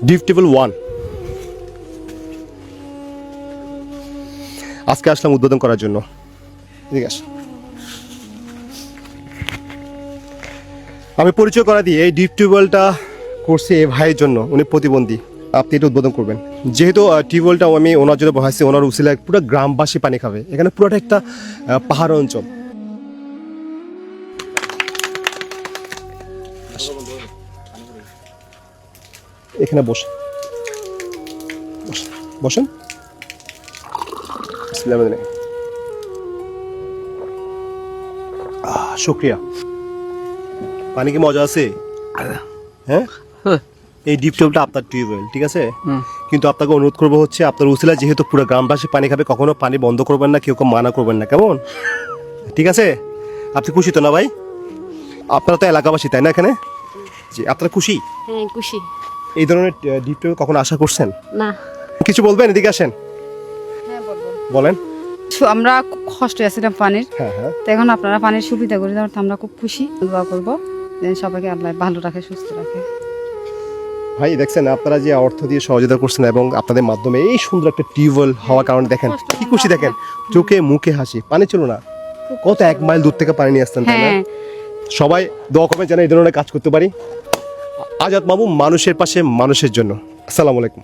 Deep tubewell 1 আজকে আসলাম উদ্বোধন করার জন্য। ঠিক আছে, আমি পরিচয় করা দিই, এই ডিপ টিউবওয়েলটা করছে এই ভাইয়ের জন্য, উনি প্রতিবন্ধী। আপনি এটা উদ্বোধন করবেন। যেহেতু টিউবওয়েলটা আমি ওনার জন্য বসাইছি, ওনার উসিলায় পুরো গ্রামবাসী পানি খাবে। এখানে পুরোটা একটা পাহাড় অঞ্চল। এখানে বসেন, বসেন। শুক্রিয়া। পানি কি মজা আছে? হ্যাঁ, এই ডিপ টিউবটা আপনার টিউবওয়েল, ঠিক আছে? কিন্তু আপনাকে অনুরোধ করবো হচ্ছে, আপনার উসিলা যেহেতু পুরো গ্রামবাসী পানি খাবে, কখনো পানি বন্ধ করবেন না, কেউ মানা করবেন না, কেমন? ঠিক আছে? আপনি খুশি তো না ভাই? আপনারা তো এলাকাবাসী, তাই না? এখানে জি, আপনারা খুশি? হ্যাঁ, খুশি। এই ধরনের ডিপ টিউবওয়েল কখনো আশা করছেন? না। কিছু বলবেন? এদিকে আসেন। হ্যাঁ, বলবো। বলেন। আমরা খুব কষ্টে আছিলাম পানির, হ্যাঁ হ্যাঁ, তো এখন আপনারা পানির সুবিধা করে দেওয়ার আমরা খুব খুশি। দোয়া করবো যেন সবাইকে আল্লাহ ভালো রাখে, সুস্থ রাখে। ভাই দেখছেন আপনারা যে অর্থ দিয়ে সহযোগিতা করছেন এবং আপনাদের মাধ্যমে এই সুন্দর একটা টিউবওয়েল হওয়ার কারণে দেখেন কি খুশি, দেখেন চোখে মুখে হাসি। পানি ছিল না, কত 1 মাইল দূর থেকে পানি নিয়ে আসতেন, তাই না? হ্যাঁ, সবাই দোয়া করবেন যেন এই ধরনের কাজ করতে পারি। আজাদ মামু, মানুষের পাশে মানুষের জন্য। আসসালামু আলাইকুম।